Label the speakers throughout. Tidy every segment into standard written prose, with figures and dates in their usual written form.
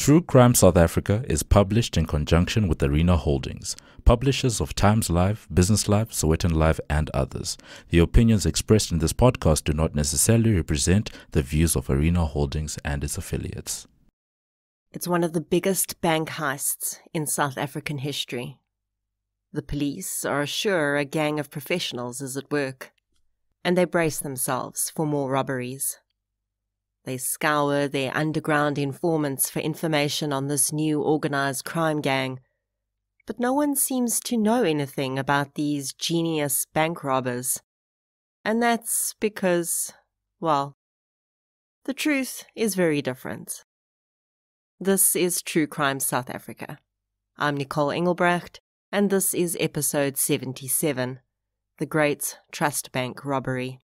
Speaker 1: True Crime South Africa is published in conjunction with Arena Holdings, publishers of Times Live, Business Live, Sowetan Live, and others. The opinions expressed in this podcast do not necessarily represent the views of Arena Holdings and its affiliates.
Speaker 2: It's one of the biggest bank heists in South African history. The police are sure a gang of professionals is at work, and they brace themselves for more robberies. They scour their underground informants for information on this new organized crime gang, but no one seems to know anything about these genius bank robbers. And that's because, well, the truth is very different. This is True Crime South Africa. I'm Nicole Engelbrecht, and this is episode 77, The Great Trust Bank Robbery.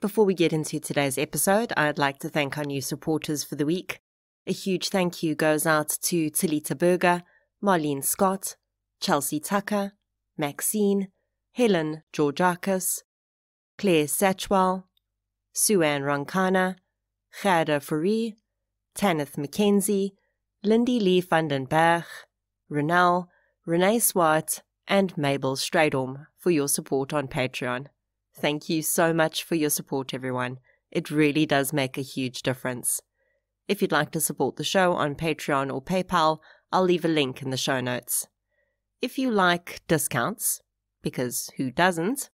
Speaker 2: Before we get into today's episode, I'd like to thank our new supporters for the week. A huge thank you goes out to Talita Berger, Marlene Scott, Chelsea Tucker, Maxine, Helen Georgiakis, Claire Satchwell, Suanne Ronkana, Gerda Fourie, Tanith McKenzie, Lindy Lee van den Berg, Renelle, Renee Swart, and Mabel Stradom for your support on Patreon. Thank you so much for your support, everyone. It really does make a huge difference. If you'd like to support the show on Patreon or PayPal, I'll leave a link in the show notes. If you like discounts, because who doesn't,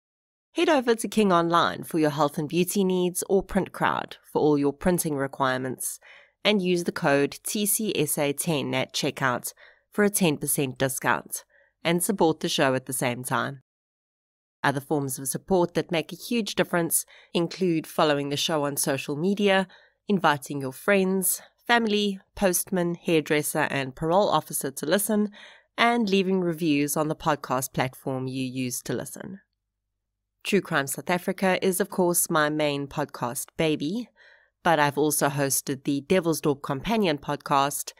Speaker 2: head over to King Online for your health and beauty needs or Print Crowd for all your printing requirements, and use the code TCSA10 at checkout for a 10% discount, and support the show at the same time. Other forms of support that make a huge difference include following the show on social media, inviting your friends, family, postman, hairdresser, and parole officer to listen, and leaving reviews on the podcast platform you use to listen. True Crime South Africa is, of course, my main podcast baby, but I've also hosted the Devil's Dorp Companion podcast,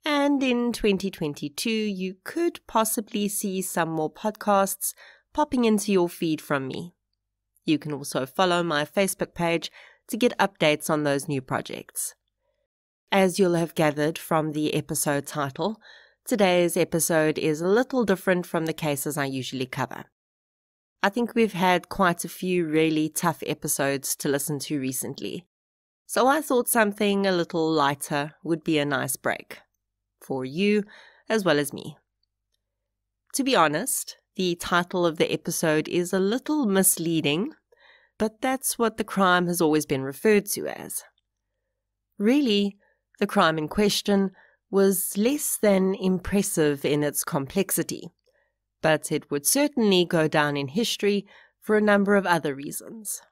Speaker 2: and in 2022 you could possibly see some more podcasts popping into your feed from me. You can also follow my Facebook page to get updates on those new projects. As you'll have gathered from the episode title, today's episode is a little different from the cases I usually cover. I think we've had quite a few really tough episodes to listen to recently, so I thought something a little lighter would be a nice break, for you as well as me. To be honest, the title of the episode is a little misleading, but that's what the crime has always been referred to as. Really, the crime in question was less than impressive in its complexity, but it would certainly go down in history for a number of other reasons.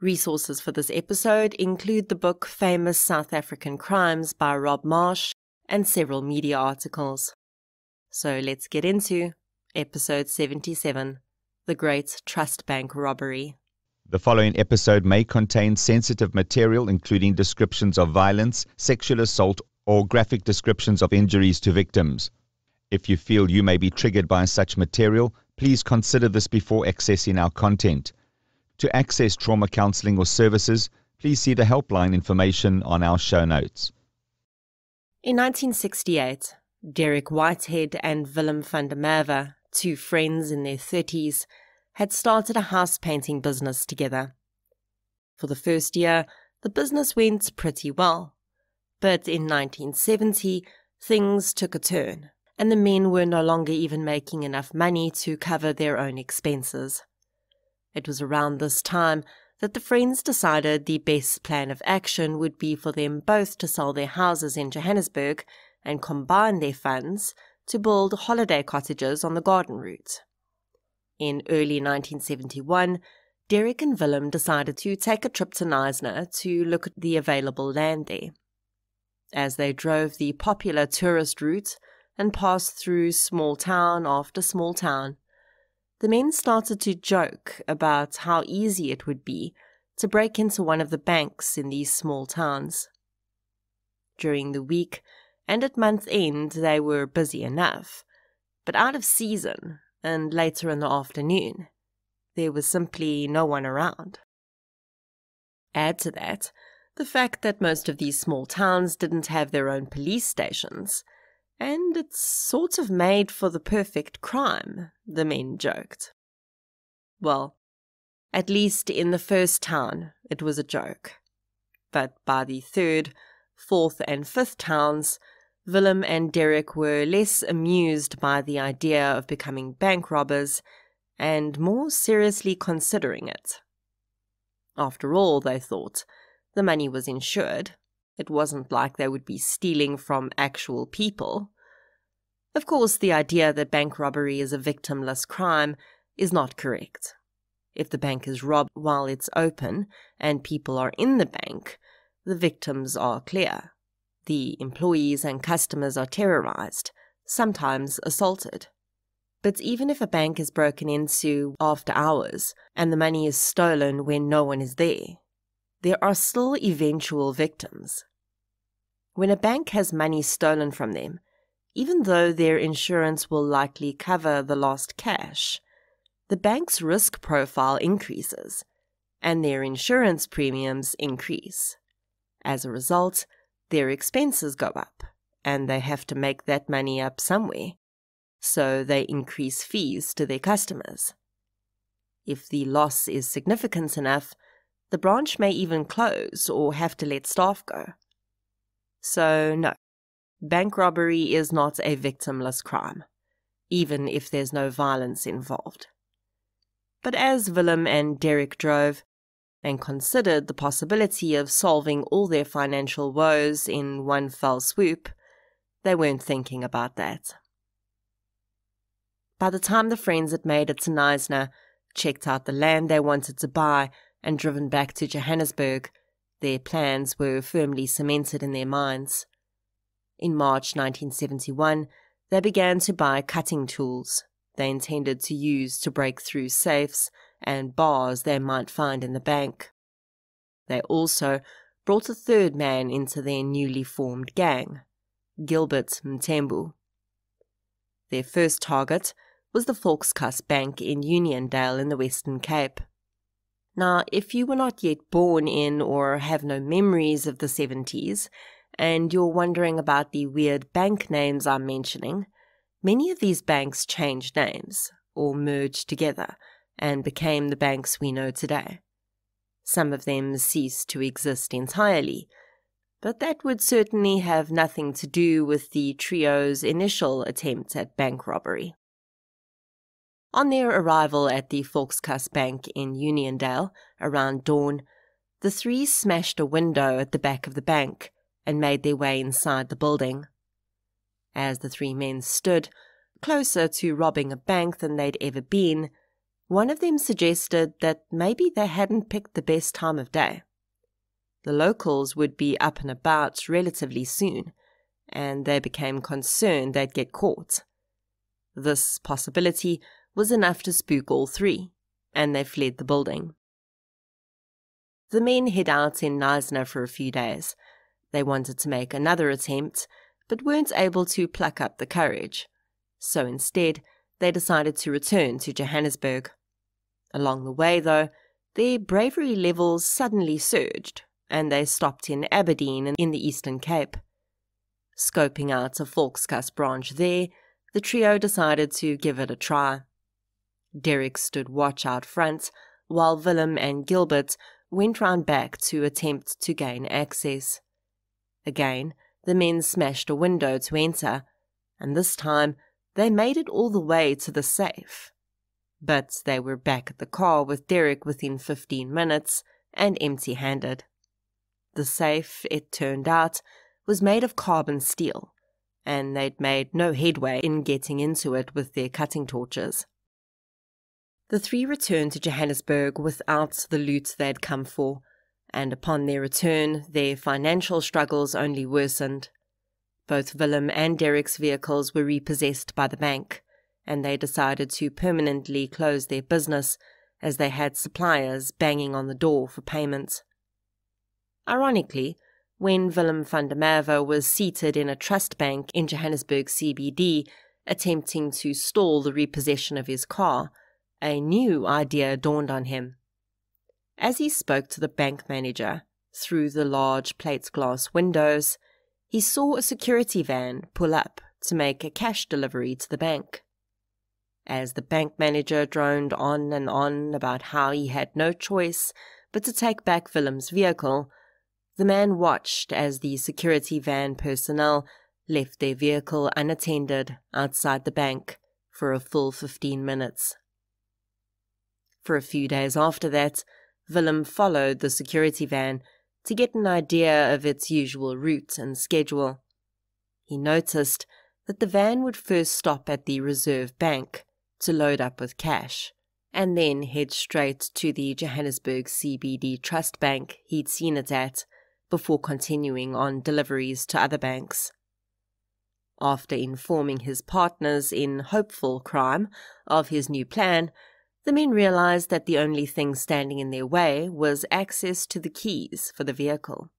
Speaker 2: Resources for this episode include the book Famous South African Crimes by Rob Marsh and several media articles. So let's get into Episode 77, The Great Trust Bank Robbery.
Speaker 3: The following episode may contain sensitive material including descriptions of violence, sexual assault, or graphic descriptions of injuries to victims. If you feel you may be triggered by such material, please consider this before accessing our content. To access trauma counseling or services, please see the helpline information on our show notes.
Speaker 2: In 1968, Derek Whitehead and Willem van der Merwe, two friends in their 30s, had started a house painting business together. For the first year, the business went pretty well. But in 1970, things took a turn, and the men were no longer even making enough money to cover their own expenses. It was around this time that the friends decided the best plan of action would be for them both to sell their houses in Johannesburg and combine their funds to build holiday cottages on the garden route. In early 1971, Derek and Willem decided to take a trip to Knysna to look at the available land there. As they drove the popular tourist route and passed through small town after small town, the men started to joke about how easy it would be to break into one of the banks in these small towns. During the week and at month end they were busy enough, But out of season, and later in the afternoon, there was simply no one around. Add to that the fact that most of these small towns didn't have their own police stations, and it's sort of made for the perfect crime, the men joked. Well, at least in the first town it was a joke. But by the third, fourth and fifth towns, Willem and Derek were less amused by the idea of becoming bank robbers and more seriously considering it. After all, they thought, the money was insured. It wasn't like they would be stealing from actual people. Of course, the idea that bank robbery is a victimless crime is not correct. If the bank is robbed while it's open and people are in the bank, the victims are clear. The employees and customers are terrorized, sometimes assaulted. But even if a bank is broken into after hours and the money is stolen when no one is there are still eventual victims. When a bank has money stolen from them, even though their insurance will likely cover the lost cash, the bank's risk profile increases and their insurance premiums increase. As a result, their expenses go up and they have to make that money up somewhere, so they increase fees to their customers. If the loss is significant enough, the branch may even close or have to let staff go. So no, bank robbery is not a victimless crime, even if there's no violence involved. But as Willem and Derek drove and considered the possibility of solving all their financial woes in one fell swoop, they weren't thinking about that. By the time the friends had made it to Knysna, checked out the land they wanted to buy, and driven back to Johannesburg, their plans were firmly cemented in their minds. In March 1971, they began to buy cutting tools they intended to use to break through safes and bars they might find in the bank. They also brought a third man into their newly formed gang, Gilbert Mthembu. Their first target was the Volkskas Bank in Uniondale in the Western Cape. Now, if you were not yet born in or have no memories of the 70s, and you're wondering about the weird bank names I'm mentioning, many of these banks changed names or merged together and became the banks we know today. Some of them ceased to exist entirely, but that would certainly have nothing to do with the trio's initial attempt at bank robbery. On their arrival at the Volkskas Bank in Uniondale around dawn, the three smashed a window at the back of the bank and made their way inside the building. As the three men stood, closer to robbing a bank than they'd ever been, one of them suggested that maybe they hadn't picked the best time of day. The locals would be up and about relatively soon, and they became concerned they'd get caught. This possibility was enough to spook all three, and they fled the building. The men hid out in Knysna for a few days. They wanted to make another attempt, but weren't able to pluck up the courage. So instead, they decided to return to Johannesburg. Along the way, though, their bravery levels suddenly surged, and they stopped in Aberdeen in the Eastern Cape. Scoping out a Volkskas branch there, the trio decided to give it a try. Derek stood watch out front, while Willem and Gilbert went round back to attempt to gain access. Again, the men smashed a window to enter, and this time they made it all the way to the safe. But they were back at the car with Derek within 15 minutes and empty-handed. The safe, it turned out, was made of carbon steel, and they'd made no headway in getting into it with their cutting torches. The three returned to Johannesburg without the loot they'd come for, and upon their return, their financial struggles only worsened. Both Willem and Derek's vehicles were repossessed by the bank, and they decided to permanently close their business as they had suppliers banging on the door for payment. Ironically, when Willem van der Merwe was seated in a trust bank in Johannesburg CBD Attempting to stall the repossession of his car, a new idea dawned on him. As he spoke to the bank manager through the large plate glass windows, he saw a security van pull up to make a cash delivery to the bank. As the bank manager droned on and on about how he had no choice but to take back Willem's vehicle, the man watched as the security van personnel left their vehicle unattended outside the bank for a full 15 minutes. For a few days after that, Willem followed the security van to get an idea of its usual route and schedule. He noticed that the van would first stop at the Reserve Bank to load up with cash, and then head straight to the Johannesburg CBD Trust Bank he'd seen it at, before continuing on deliveries to other banks. After informing his partners in hopeful crime of his new plan, the men realized that the only thing standing in their way was access to the keys for the vehicle.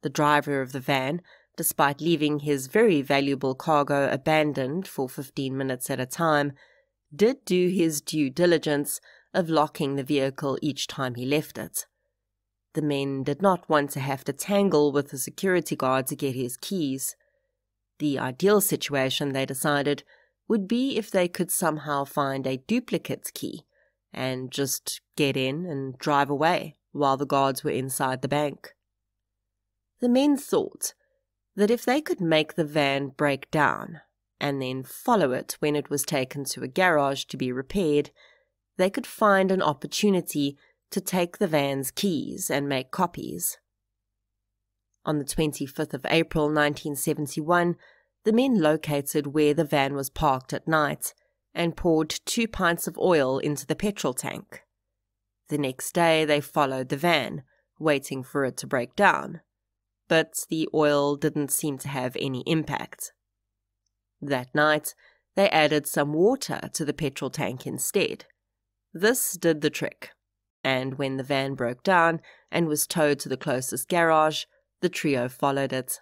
Speaker 2: The driver of the van, despite leaving his very valuable cargo abandoned for 15 minutes at a time, did do his due diligence of locking the vehicle each time he left it. The men did not want to have to tangle with the security guard to get his keys. The ideal situation, they decided, would be if they could somehow find a duplicate key and just get in and drive away while the guards were inside the bank. The men thought that if they could make the van break down and then follow it when it was taken to a garage to be repaired, they could find an opportunity to take the van's keys and make copies. On the 25th of April 1971, the men located where the van was parked at night and poured 2 pints of oil into the petrol tank. The next day they followed the van, waiting for it to break down, but the oil didn't seem to have any impact. That night, they added some water to the petrol tank instead. This did the trick, and when the van broke down and was towed to the closest garage, the trio followed it.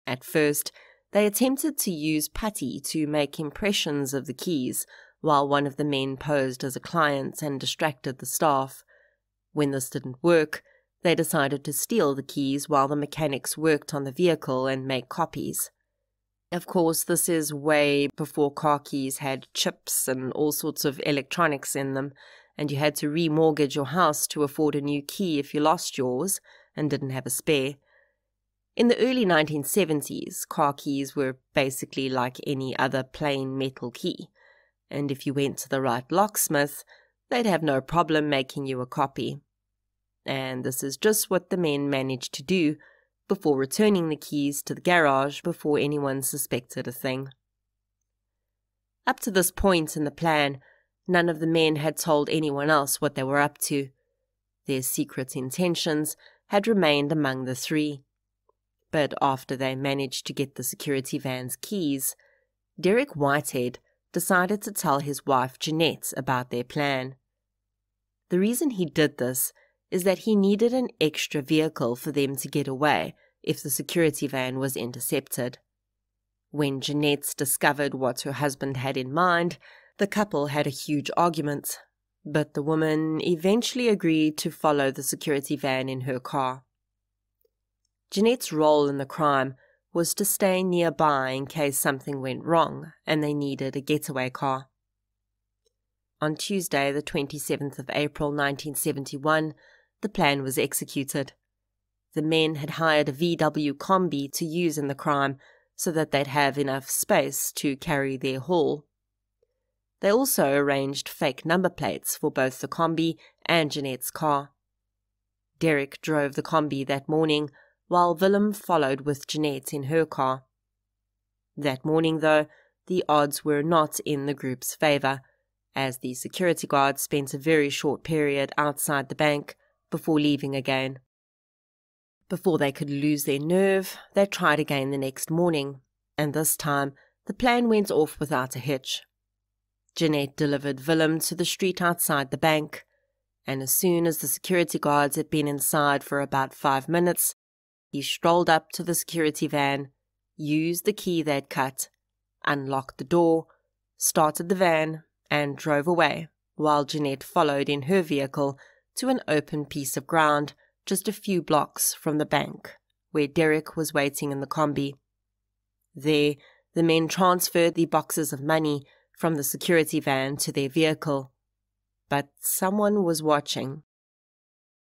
Speaker 2: At first, they attempted to use putty to make impressions of the keys, while one of the men posed as a client and distracted the staff. When this didn't work, they decided to steal the keys while the mechanics worked on the vehicle and make copies. Of course, this is way before car keys had chips and all sorts of electronics in them, and you had to remortgage your house to afford a new key if you lost yours and didn't have a spare. In the early 1970s, car keys were basically like any other plain metal key, and if you went to the right locksmith, they'd have no problem making you a copy. And this is just what the men managed to do before returning the keys to the garage before anyone suspected a thing. Up to this point in the plan, none of the men had told anyone else what they were up to. Their secret intentions had remained among the three. But after they managed to get the security van's keys, Derek Whitehead decided to tell his wife Jeanette about their plan. The reason he did this is that he needed an extra vehicle for them to get away if the security van was intercepted. When Jeanette discovered what her husband had in mind, the couple had a huge argument, but the woman eventually agreed to follow the security van in her car. Jeanette's role in the crime was to stay nearby in case something went wrong and they needed a getaway car. On Tuesday, the 27th of April 1971, the plan was executed. The men had hired a VW Combi to use in the crime so that they'd have enough space to carry their haul. They also arranged fake number plates for both the Combi and Jeanette's car. Derek drove the Combi that morning, while Willem followed with Jeanette in her car. That morning, though, the odds were not in the group's favor, as the security guards spent a very short period outside the bank before leaving again. Before they could lose their nerve, they tried again the next morning, and this time the plan went off without a hitch. Jeanette delivered Willem to the street outside the bank, and as soon as the security guards had been inside for about 5 minutes, he strolled up to the security van, used the key they'd cut, unlocked the door, started the van, and drove away, while Jeanette followed in her vehicle to an open piece of ground just a few blocks from the bank, where Derek was waiting in the combi. There, the men transferred the boxes of money from the security van to their vehicle. But someone was watching.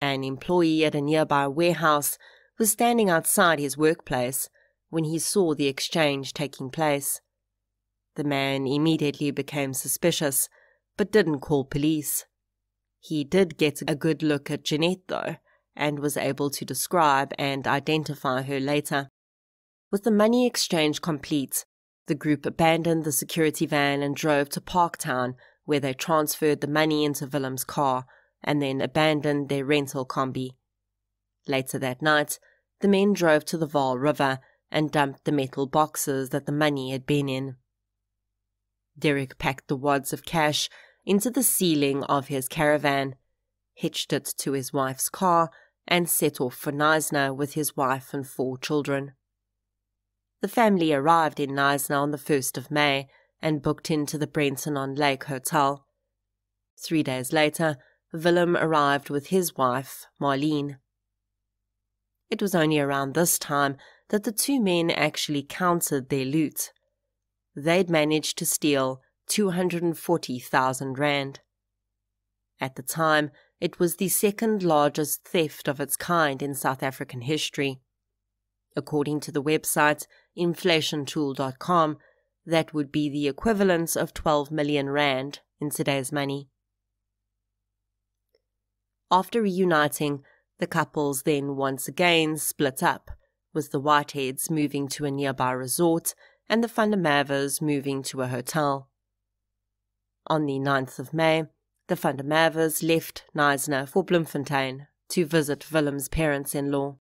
Speaker 2: An employee at a nearby warehouse was standing outside his workplace when he saw the exchange taking place. The man immediately became suspicious, but didn't call police. He did get a good look at Jeanette, though, and was able to describe and identify her later. With the money exchange complete, the group abandoned the security van and drove to Parktown, where they transferred the money into Willem's car and then abandoned their rental combi. Later that night, the men drove to the Vaal River and dumped the metal boxes that the money had been in. Derek packed the wads of cash into the ceiling of his caravan, hitched it to his wife's car, and set off for Knysna with his wife and 4 children. The family arrived in Knysna on the 1st of May and booked into the Brenton-on-Lake Hotel. 3 days later, Willem arrived with his wife, Marlene. It was only around this time that the 2 men actually counted their loot. They'd managed to steal 240,000 rand. At the time, it was the second largest theft of its kind in South African history. According to the website inflationtool.com, that would be the equivalent of 12 million rand in today's money. After reuniting, the couples then once again split up, with the Whiteheads moving to a nearby resort and the Van der Merwes moving to a hotel. On the 9th of May, the Van der Merwes left Knysna for Bloemfontein to visit Willem's parents-in-law.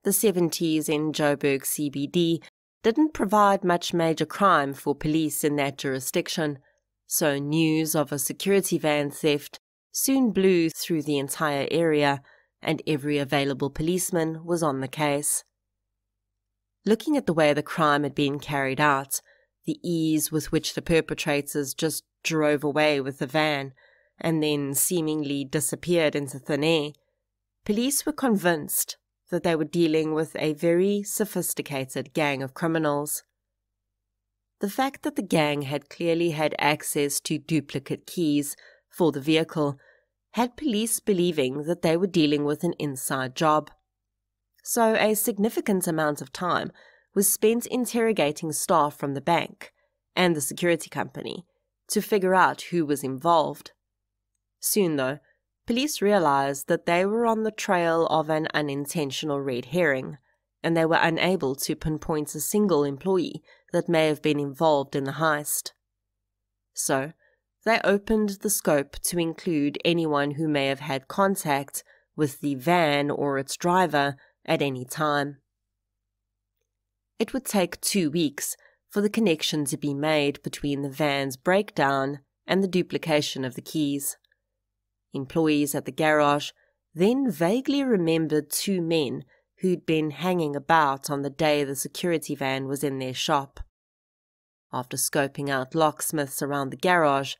Speaker 2: The 70s in Joburg CBD didn't provide much major crime for police in that jurisdiction, so news of a security van theft soon blew through the entire area, and every available policeman was on the case. Looking at the way the crime had been carried out, the ease with which the perpetrators just drove away with the van and then seemingly disappeared into thin air, police were convinced that they were dealing with a very sophisticated gang of criminals. The fact that the gang had clearly had access to duplicate keys for the vehicle had police believing that they were dealing with an inside job. So a significant amount of time was spent interrogating staff from the bank and the security company to figure out who was involved. Soon, though, police realized that they were on the trail of an unintentional red herring, and they were unable to pinpoint a single employee that may have been involved in the heist. So, they opened the scope to include anyone who may have had contact with the van or its driver at any time. It would take 2 weeks for the connection to be made between the van's breakdown and the duplication of the keys. Employees at the garage then vaguely remembered 2 men who'd been hanging about on the day the security van was in their shop. After scoping out locksmiths around the garage,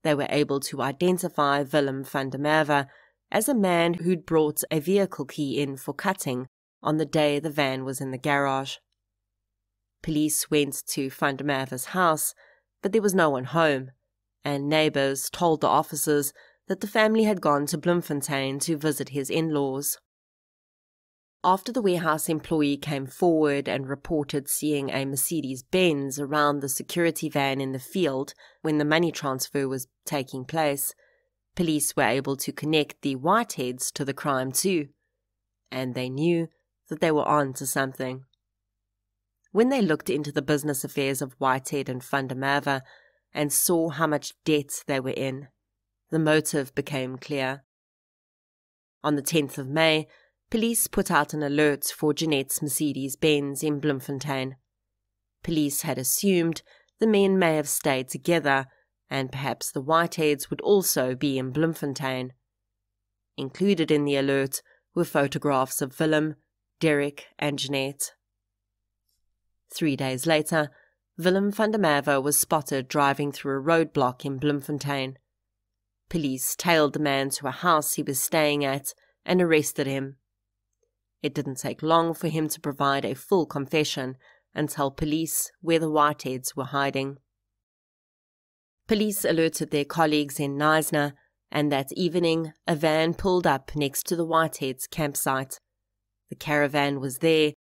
Speaker 2: they were able to identify Willem van der Merwe as a man who'd brought a vehicle key in for cutting on the day the van was in the garage. Police went to van der Merwe's house, but there was no one home, and neighbours told the officers that the family had gone to Bloemfontein to visit his in-laws. After the warehouse employee came forward and reported seeing a Mercedes-Benz around the security van in the field when the money transfer was taking place, police were able to connect the Whiteheads to the crime too, and they knew that they were on to something. When they looked into the business affairs of Whitehead and van der Merwe and saw how much debt they were in, the motive became clear. On the 10th of May, police put out an alert for Jeanette's Mercedes-Benz in Bloemfontein. Police had assumed the men may have stayed together, and perhaps the Whiteheads would also be in Bloemfontein. Included in the alert were photographs of Willem, Derek, and Jeanette. 3 days later, Willem van der Merwe was spotted driving through a roadblock in Bloemfontein. Police tailed the man to a house he was staying at and arrested him. It didn't take long for him to provide a full confession and tell police where the Whiteheads were hiding. Police alerted their colleagues in Knysna, and that evening a van pulled up next to the Whiteheads' campsite. The caravan was there,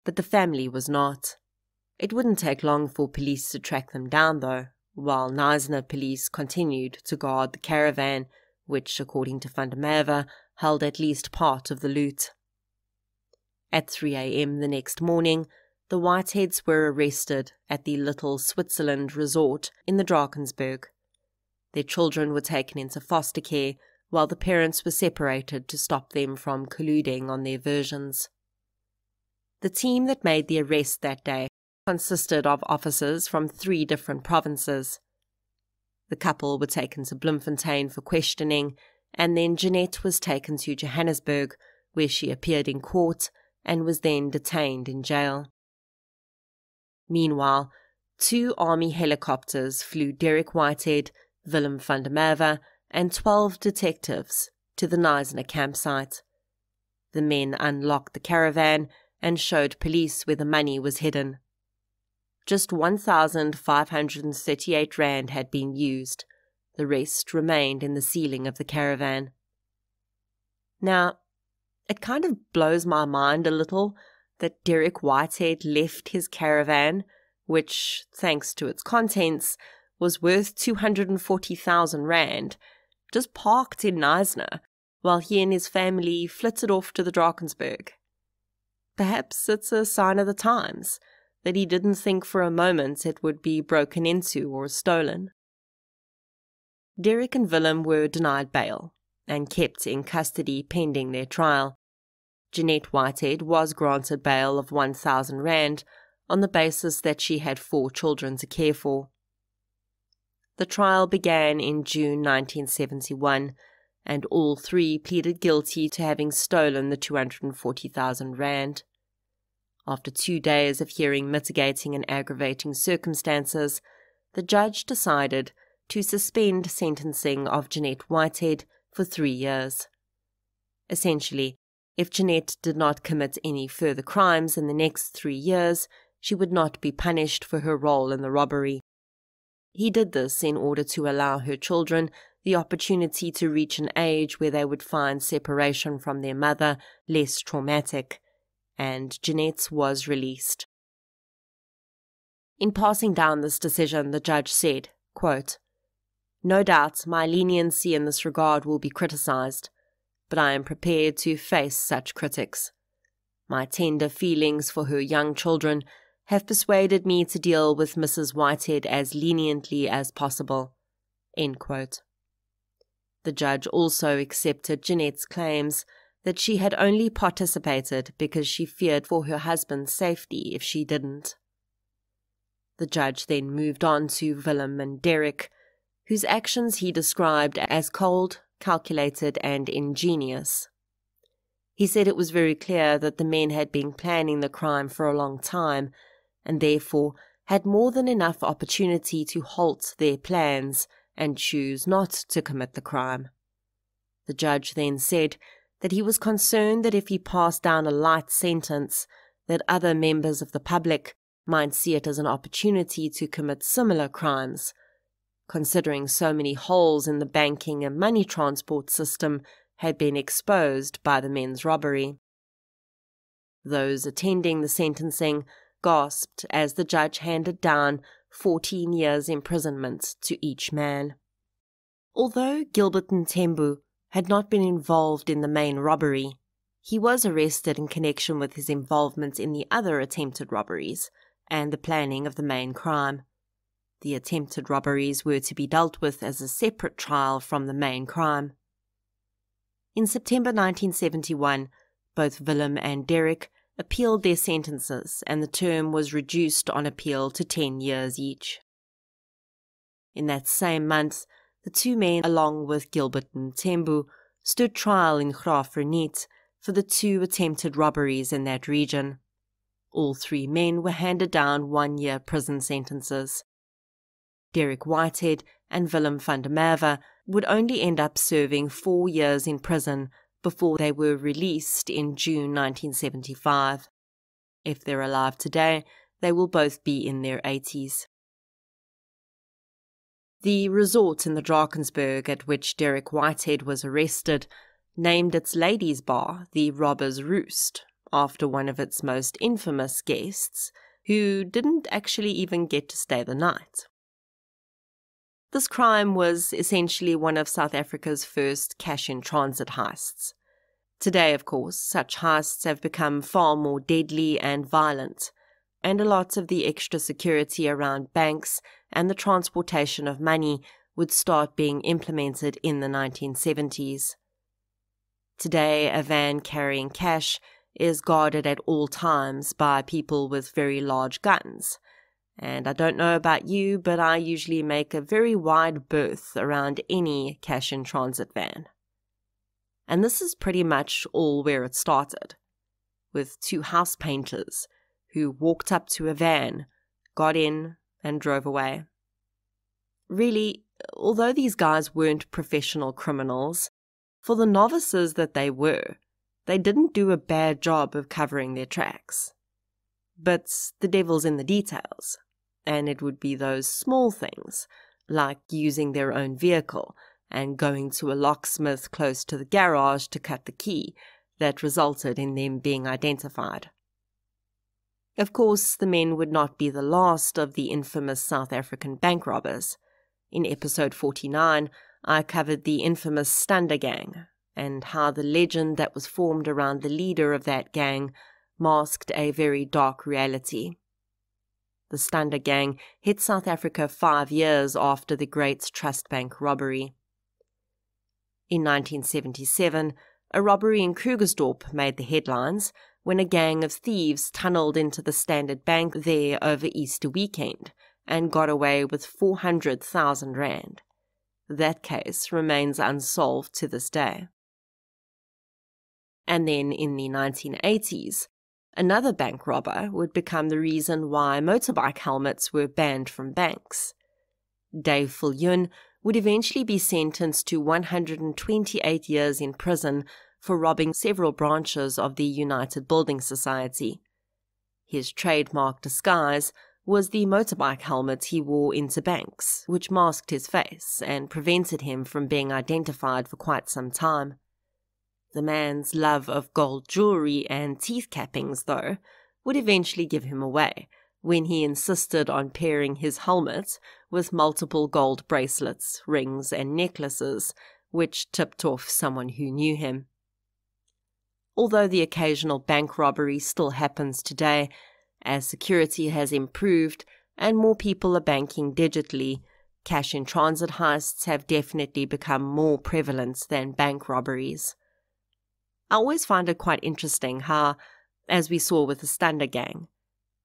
Speaker 2: but the family was not. It wouldn't take long for police to track them down, though, while Knysna police continued to guard the caravan, which, according to van der Merwe, held at least part of the loot. At 3 a.m. the next morning, the Whiteheads were arrested at the Little Switzerland resort in the Drakensberg. Their children were taken into foster care, while the parents were separated to stop them from colluding on their versions. The team that made the arrest that day consisted of officers from 3 different provinces. The couple were taken to Bloemfontein for questioning, and then Jeanette was taken to Johannesburg, where she appeared in court and was then detained in jail. Meanwhile, 2 army helicopters flew Derek Whitehead, Willem van der Merwe, and 12 detectives to the Knysna campsite. The men unlocked the caravan and showed police where the money was hidden. Just 1,538 rand had been used. The rest remained in the ceiling of the caravan. Now, it kind of blows my mind a little that Derek Whitehead left his caravan, which, thanks to its contents, was worth 240,000 rand, just parked in Knysna, while he and his family flitted off to the Drakensberg. Perhaps it's a sign of the times, that he didn't think for a moment it would be broken into or stolen. Derek and Willem were denied bail and kept in custody pending their trial. Jeanette Whitehead was granted bail of 1,000 rand on the basis that she had 4 children to care for. The trial began in June 1971, and all 3 pleaded guilty to having stolen the 240,000 rand. After 2 days of hearing mitigating and aggravating circumstances, the judge decided to suspend sentencing of Jeanette Whitehead for 3 years. Essentially, if Jeanette did not commit any further crimes in the next 3 years, she would not be punished for her role in the robbery. He did this in order to allow her children the opportunity to reach an age where they would find separation from their mother less traumatic, and Jeanette's was released. In passing down this decision, the judge said, quote, "No doubt my leniency in this regard will be criticized, but I am prepared to face such critics. My tender feelings for her young children have persuaded me to deal with Mrs. Whitehead as leniently as possible." End quote. The judge also accepted Jeanette's claims that she had only participated because she feared for her husband's safety if she didn't. The judge then moved on to Willem and Derek, whose actions he described as cold, calculated, and ingenious. He said it was very clear that the men had been planning the crime for a long time, and therefore had more than enough opportunity to halt their plans and choose not to commit the crime. The judge then said that he was concerned that if he passed down a light sentence, that other members of the public might see it as an opportunity to commit similar crimes, considering so many holes in the banking and money transport system had been exposed by the men's robbery. Those attending the sentencing gasped as the judge handed down 14 years' imprisonment to each man. Although Gilbert Ntembu had not been involved in the main robbery, he was arrested in connection with his involvement in the other attempted robberies and the planning of the main crime. The attempted robberies were to be dealt with as a separate trial from the main crime. In September 1971, both Willem and Derek appealed their sentences, and the term was reduced on appeal to 10 years each. In that same month, the 2 men, along with Gilbert Ntembu, stood trial in Graaf-Reinet for the 2 attempted robberies in that region. All 3 men were handed down 1-year prison sentences. Derek Whitehead and Willem van der Merwe would only end up serving 4 years in prison before they were released in June 1975. If they're alive today, they will both be in their 80s. The resort in the Drakensberg at which Derek Whitehead was arrested named its ladies' bar the Robber's Roost, after one of its most infamous guests, who didn't actually even get to stay the night. This crime was essentially one of South Africa's first cash-in-transit heists. Today, of course, such heists have become far more deadly and violent, and a lot of the extra security around banks and the transportation of money would start being implemented in the 1970s. Today, a van carrying cash is guarded at all times by people with very large guns. And I don't know about you, but I usually make a very wide berth around any cash-in-transit van. And this is pretty much all where it started, with 2 house painters who walked up to a van, got in, and drove away. Really, although these guys weren't professional criminals, for the novices that they were, they didn't do a bad job of covering their tracks. But the devil's in the details, and it would be those small things, like using their own vehicle and going to a locksmith close to the garage to cut the key, that resulted in them being identified. Of course, the men would not be the last of the infamous South African bank robbers. In episode 49, I covered the infamous Stander Gang, and how the legend that was formed around the leader of that gang masked a very dark reality. The Stander Gang hit South Africa 5 years after the Great Trust Bank robbery. In 1977, a robbery in Krugersdorp made the headlines when a gang of thieves tunneled into the Standard Bank there over Easter weekend and got away with 400,000 rand. That case remains unsolved to this day. And then in the 1980s, another bank robber would become the reason why motorbike helmets were banned from banks. Dave Viljoen would eventually be sentenced to 128 years in prison for robbing several branches of the United Building Society. His trademark disguise was the motorbike helmet he wore into banks, which masked his face and prevented him from being identified for quite some time. The man's love of gold jewelry and teeth cappings, though, would eventually give him away when he insisted on pairing his helmet with multiple gold bracelets, rings, and necklaces, which tipped off someone who knew him. Although the occasional bank robbery still happens today, as security has improved and more people are banking digitally, cash-in-transit heists have definitely become more prevalent than bank robberies. I always find it quite interesting how, as we saw with the Stander Gang,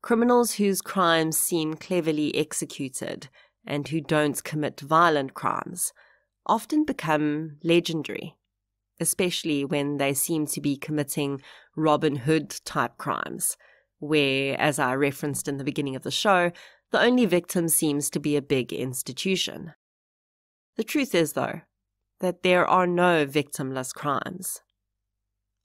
Speaker 2: criminals whose crimes seem cleverly executed and who don't commit violent crimes often become legendary, especially when they seem to be committing Robin Hood-type crimes, where, as I referenced in the beginning of the show, the only victim seems to be a big institution. The truth is, though, that there are no victimless crimes.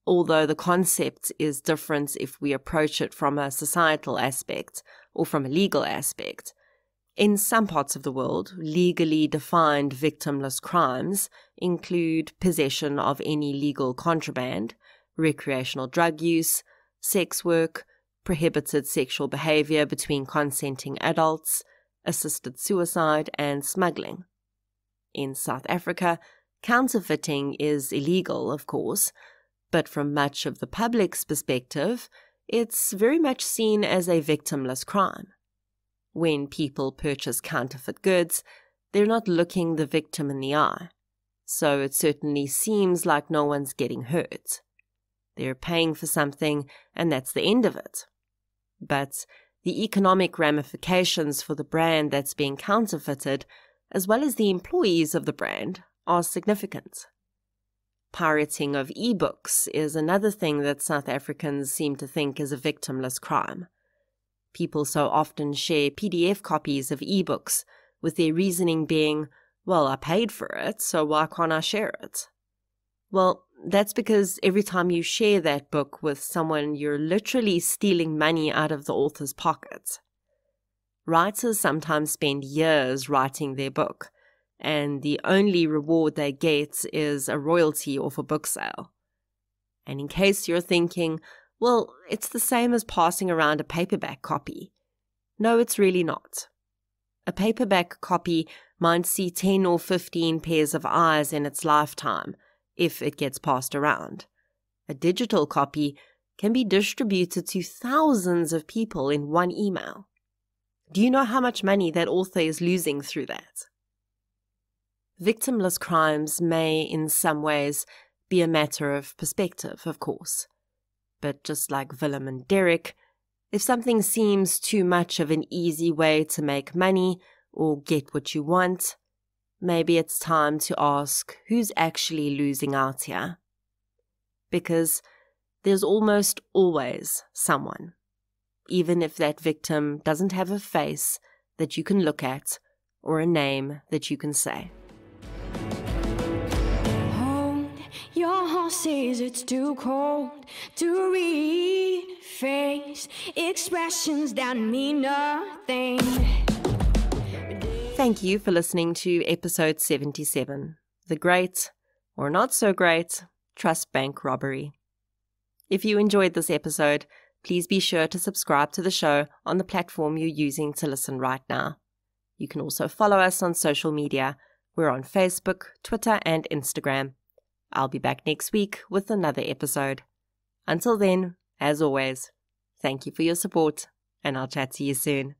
Speaker 2: Although the concept is different if we approach it from a societal aspect or from a legal aspect, in some parts of the world, legally defined victimless crimes include possession of any legal contraband, recreational drug use, sex work, prohibited sexual behavior between consenting adults, assisted suicide, and smuggling. In South Africa, counterfeiting is illegal, of course, but from much of the public's perspective, it's very much seen as a victimless crime. When people purchase counterfeit goods, they're not looking the victim in the eye, so it certainly seems like no one's getting hurt. They're paying for something, and that's the end of it. But the economic ramifications for the brand that's being counterfeited, as well as the employees of the brand, are significant. Pirating of ebooks is another thing that South Africans seem to think is a victimless crime. People so often share PDF copies of ebooks, with their reasoning being, well, I paid for it, so why can't I share it? Well, that's because every time you share that book with someone, you're literally stealing money out of the author's pocket. Writers sometimes spend years writing their book, and the only reward they get is a royalty off a book sale. And in case you're thinking, well, it's the same as passing around a paperback copy. No, it's really not. A paperback copy might see 10 or 15 pairs of eyes in its lifetime, if it gets passed around. A digital copy can be distributed to thousands of people in one email. Do you know how much money that author is losing through that? Victimless crimes may, in some ways, be a matter of perspective, of course. But just like Willem and Derek, if something seems too much of an easy way to make money or get what you want, maybe it's time to ask who's actually losing out here. Because there's almost always someone, even if that victim doesn't have a face that you can look at or a name that you can say.
Speaker 4: Your heart says it's too cold to read, face expressions that mean nothing.
Speaker 2: Thank you for listening to episode 77, The Great, or Not So Great, Trust Bank Robbery. If you enjoyed this episode, please be sure to subscribe to the show on the platform you're using to listen right now. You can also follow us on social media. We're on Facebook, Twitter, and Instagram. I'll be back next week with another episode. Until then, as always, thank you for your support, and I'll chat to you soon.